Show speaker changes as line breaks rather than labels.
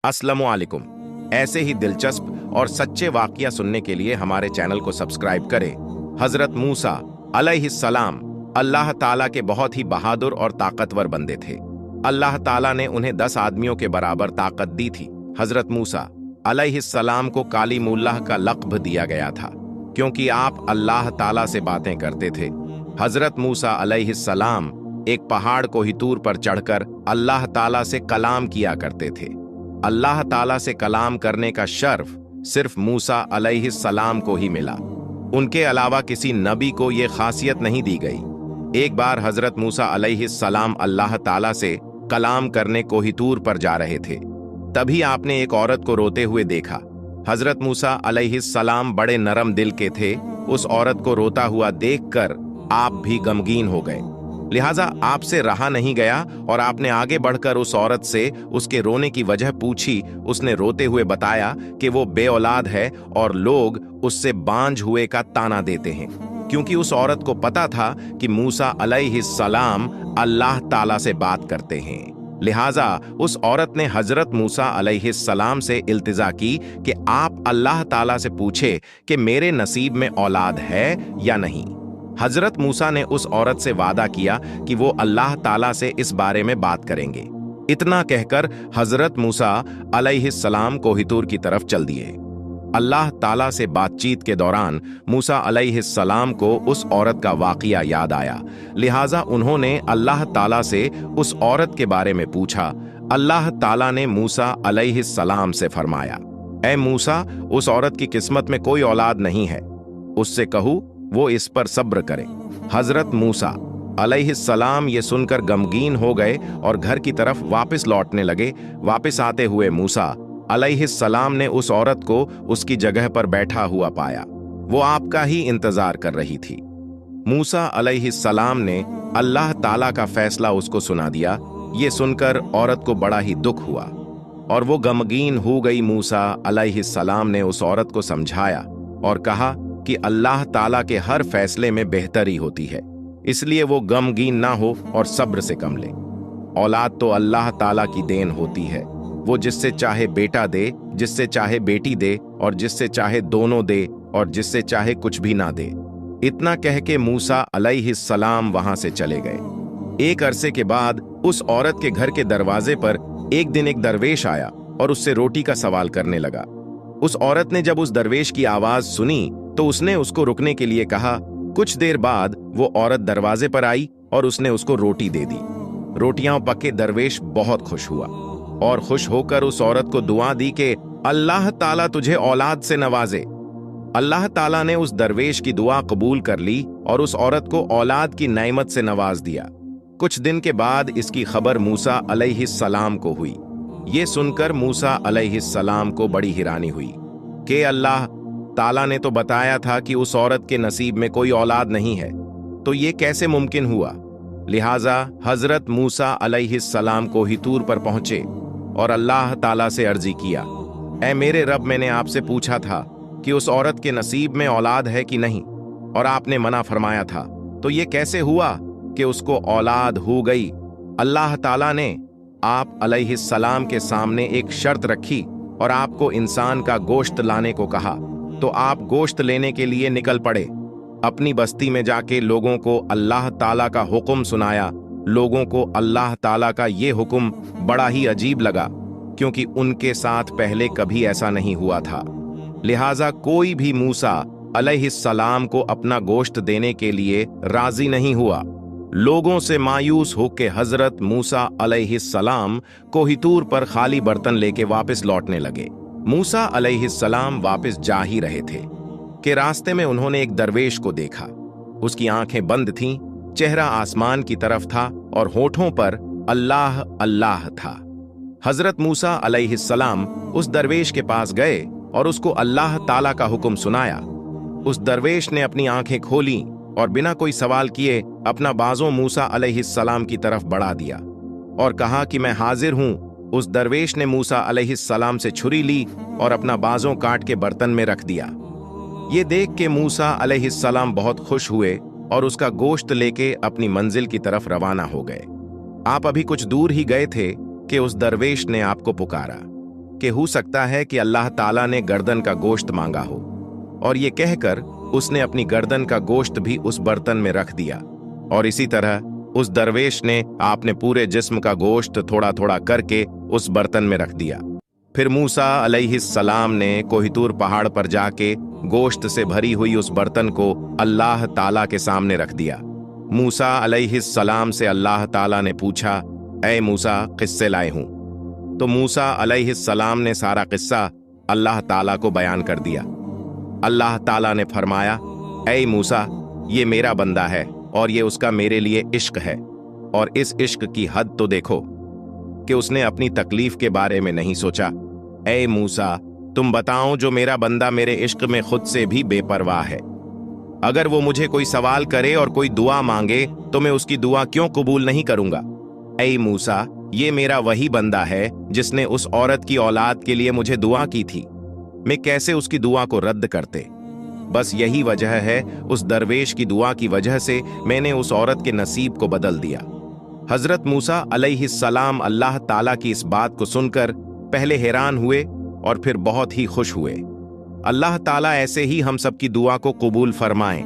अस्सलामु अलैकुम। ऐसे ही दिलचस्प और सच्चे वाक़या सुनने के लिए हमारे चैनल को सब्सक्राइब करें। हज़रत मूसा अलैहिस्सलाम अल्लाह ताला के बहुत ही बहादुर और ताकतवर बंदे थे। अल्लाह ताला ने उन्हें 10 आदमियों के बराबर ताकत दी थी। हज़रत मूसा अलैहिस्सलाम को कालीमुल्लाह का लक़ब दिया गया था क्योंकि आप अल्लाह ताला से बातें करते थे। हज़रत मूसा अलैहिस्सलाम एक पहाड़ कोहितूर पर चढ़कर अल्लाह ताला से कलाम किया करते थे। अल्लाह ताला से कलाम करने का शर्फ सिर्फ मूसा अलैहिस्सलाम को ही मिला। उनके अलावा किसी नबी को यह खासियत नहीं दी गई। एक बार हजरत मूसा अलैहिस्सलाम अल्लाह ताला से कलाम करने कोहितूर पर जा रहे थे। तभी आपने एक औरत को रोते हुए देखा। हजरत मूसा अलैहिस्सलाम बड़े नरम दिल के थे। उस औरत को रोता हुआ देखकर आप भी गमगीन हो गए। लिहाजा आपसे रहा नहीं गया और आपने आगे बढ़कर उस औरत से उसके रोने की वजह पूछी। उसने रोते हुए बताया कि वो बेऔलाद है और लोग उससे बांझ हुए का ताना देते हैं, क्योंकि उस औरत को पता था कि मूसा अलैहिस्सलाम अल्लाह ताला से बात करते हैं। लिहाजा उस औरत ने हजरत मूसा अलैहिस्सलाम से इल्तिजा की कि आप अल्लाह ताला से पूछे कि मेरे नसीब में औलाद है या नहीं। हजरत मूसा ने उस औरत से वादा किया कि वो अल्लाह ताला से इस बारे में बात करेंगे। इतना कहकर हजरत मूसा अलैहिस्सलाम कोहितूर की तरफ चल दिए। अल्लाह ताला से बातचीत के दौरान मूसा अलैहिस्सलाम को उस औरत का वाक़या याद आया। लिहाजा उन्होंने अल्लाह ताला से उस औरत के बारे में पूछा। अल्लाह ताला ने मूसा अलैहिस्सलाम से फरमाया, ऐ मूसा, उस औरत की किस्मत में कोई औलाद नहीं है। उससे कहूं वो इस पर सब्र करे। हजरत मूसा अलैहिस्सलाम ये सुनकर गमगीन हो गए और घर की तरफ वापस लौटने लगे। वापस आते हुए मूसा अलैहिस्सलाम ने उस औरत को उसकी जगह पर बैठा हुआ पाया। वो आपका ही इंतजार कर रही थी। मूसा अलैहिस्सलाम ने अल्लाह ताला का फैसला उसको सुना दिया। ये सुनकर औरत को बड़ा ही दुख हुआ और वो गमगीन हो गई। मूसा अलैहिस्सलाम ने उस औरत को समझाया और कहा कि अल्लाह ताला के हर फैसले में बेहतरी होती है, इसलिए वो गमगीन ना हो और सब्र से कम ले। औलाद तो अल्लाह ताला की देन होती है। वो जिससे चाहे बेटा दे, जिससे चाहे बेटी दे और जिससे चाहे दोनों दे और जिससे चाहे कुछ भी ना दे। इतना कह के मूसा अलैहिस्सलाम वहां से चले गए। एक अरसे के बाद उस औरत के घर के दरवाजे पर एक दिन एक दरवेश आया और उससे रोटी का सवाल करने लगा। उस औरत ने जब उस दरवेश की आवाज सुनी तो उसने उसको रुकने के लिए कहा। कुछ देर बाद वो औरत दरवाजे पर आई और उसने उसको रोटी दे दी। रोटियां पके दरवेश बहुत खुश हुआ और खुश होकर उस औरत को दुआ दी कि अल्लाह ताला तुझे औलाद से नवाजे। अल्लाह ताला ने उस दरवेश की दुआ कबूल कर ली और उस औरत को औलाद की नेमत से नवाज दिया। कुछ दिन के बाद इसकी खबर मूसा अलैहिस्सलाम को हुई। ये सुनकर मूसा अलैहिस्सलाम को बड़ी हैरानी हुई कि अल्लाह ताला ने तो बताया था कि उस औरत के नसीब में कोई औलाद नहीं है, तो ये कैसे मुमकिन हुआ। लिहाजा हजरत मूसा अलैहिस्सलाम कोहितूर पर पहुंचे और अल्लाह ताला से अर्जी किया, ऐ मेरे रब, मैंने आपसे पूछा था कि उस औरत के नसीब में औलाद है कि नहीं, और आपने मना फरमाया था, तो ये कैसे हुआ कि उसको औलाद हो गई। अल्लाह ताला ने आप अलैहिस्सलाम के सामने एक शर्त रखी और आपको इंसान का गोश्त लाने को कहा, तो आप गोश्त लेने के लिए निकल पड़े। अपनी बस्ती में जाके लोगों को अल्लाह ताला का हुक्म सुनाया। लोगों को अल्लाह ताला का ये हुक्म बड़ा ही अजीब लगा, क्योंकि उनके साथ पहले कभी ऐसा नहीं हुआ था। लिहाजा कोई भी मूसा अलैहिस्सलाम को अपना गोश्त देने के लिए राजी नहीं हुआ। लोगों से मायूस होकर हजरत मूसा अलैहिस्सलाम कोहितूर पर खाली बर्तन लेके वापस लौटने लगे। मूसा अलैहिस्सलाम वापस जा ही रहे थे कि रास्ते में उन्होंने एक दरवेश को देखा। उसकी आंखें बंद थीं, चेहरा आसमान की तरफ था और होठों पर अल्लाह अल्लाह था। हजरत मूसा अलैहिस्सलाम उस दरवेश के पास गए और उसको अल्लाह ताला का हुक्म सुनाया। उस दरवेश ने अपनी आंखें खोली और बिना कोई सवाल किए अपना बाजों मूसा अलैहिस्सलाम की तरफ बढ़ा दिया और कहा कि मैं हाजिर हूं। उस दरवेश ने मूसा अलैहिस्सलाम से छुरी ली और अपना बाजों काट के बर्तन में रख दिया। ये देख के मूसा अलैहिस्सलाम बहुत खुश हुए और उसका गोश्त लेके अपनी मंजिल की तरफ रवाना हो गए। आप अभी कुछ दूर ही गए थे कि उस दरवेश ने आपको पुकारा। कि हो सकता है कि अल्लाह ताला ने गर्दन का गोश्त मांगा हो, और ये कहकर उसने अपनी गर्दन का गोश्त भी उस बर्तन में रख दिया। और इसी तरह उस दरवेश ने अपने पूरे जिस्म का गोश्त थोड़ा थोड़ा करके उस बर्तन में रख दिया। फिर मूसा अलैहिस्सलाम ने कोहितूर पहाड़ पर जाके गोश्त से भरी हुई उस बर्तन को अल्लाह ताला के सामने रख दिया। मूसा अलैहिस्सलाम से अल्लाह ताला ने पूछा, ऐ मूसा, किस्से लाए हूं? तो मूसा अलैहिस्सलाम ने सारा किस्सा अल्लाह ताला को बयान कर दिया। अल्लाह ताला ने फरमाया, ऐ मूसा, ये मेरा बंदा है और ये उसका मेरे लिए इश्क है, और इस इश्क की हद तो देखो कि उसने अपनी तकलीफ के बारे में नहीं सोचा। ऐ मूसा, तुम बताओ, जो मेरा बंदा मेरे इश्क में खुद से भी बेपरवाह है, अगर वो मुझे कोई सवाल करे और कोई दुआ मांगे तो मैं उसकी दुआ क्यों कबूल नहीं करूंगा? ऐ मूसा, ये मेरा वही बंदा है जिसने उस औरत की औलाद के लिए मुझे दुआ की थी, मैं कैसे उसकी दुआ को रद्द करते? बस यही वजह है, उस दरवेश की दुआ की वजह से मैंने उस औरत के नसीब को बदल दिया। हजरत मूसा अलैहिस्सलाम अल्लाह ताला की इस बात को सुनकर पहले हैरान हुए और फिर बहुत ही खुश हुए। अल्लाह ताला ऐसे ही हम सबकी दुआ को कबूल फरमाए।